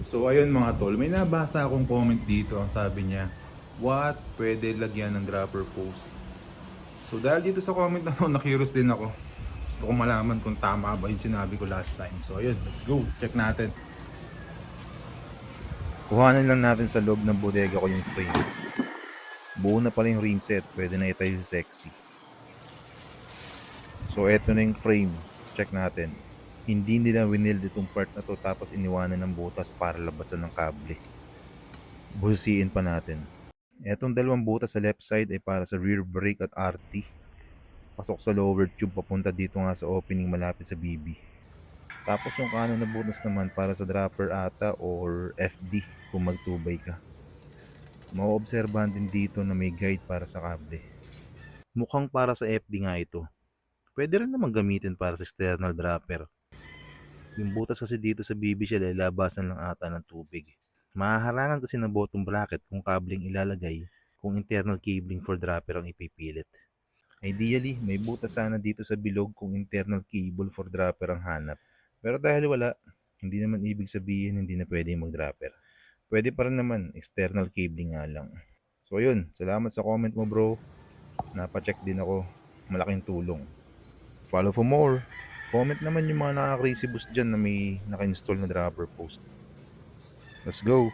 So ayun mga tol, may nabasa akong comment dito. Ang sabi niya, what pwede lagyan ng dropper post? So dahil dito sa comment na to, na-curious din ako. Gusto ko malaman kung tama ba yung sinabi ko last time. So ayun, let's go. Check natin. Kuhanan lang natin sa loob ng bodega ko yung frame. Buo na pala yung ring set. Pwede na itayo si Sexy. So eto na yung frame. Check natin. Hindi nila winild itong part na to tapos iniwanan ng butas para labasan ng kable. Buhusiin pa natin. Etong dalawang butas sa left side ay para sa rear brake at RT. Pasok sa lower tube papunta dito nga sa opening malapit sa BB. Tapos yung kanan na butas naman para sa dropper ata or FD kung magtubay ka. Maoobserbahan din dito na may guide para sa kable. Mukhang para sa FD nga ito. Pwede rin naman gamitin para sa external dropper. Yung butas kasi dito sa BB siya lalabasan lang ata ng tubig. Mahaharangan kasi ng bottom bracket kung kabling ilalagay kung internal cabling for dropper ang ipipilit. Ideally, may butas sana dito sa bilog kung internal cable for dropper ang hanap. Pero dahil wala, hindi naman ibig sabihin hindi na pwede mag-dropper. Pwede pa rin naman, external cabling nga lang. So yun, salamat sa comment mo bro. Napacheck din ako, malaking tulong. Follow for more. Comment naman yung mga naka-crazy boost dyan na may naka-install na dropper post. Let's go!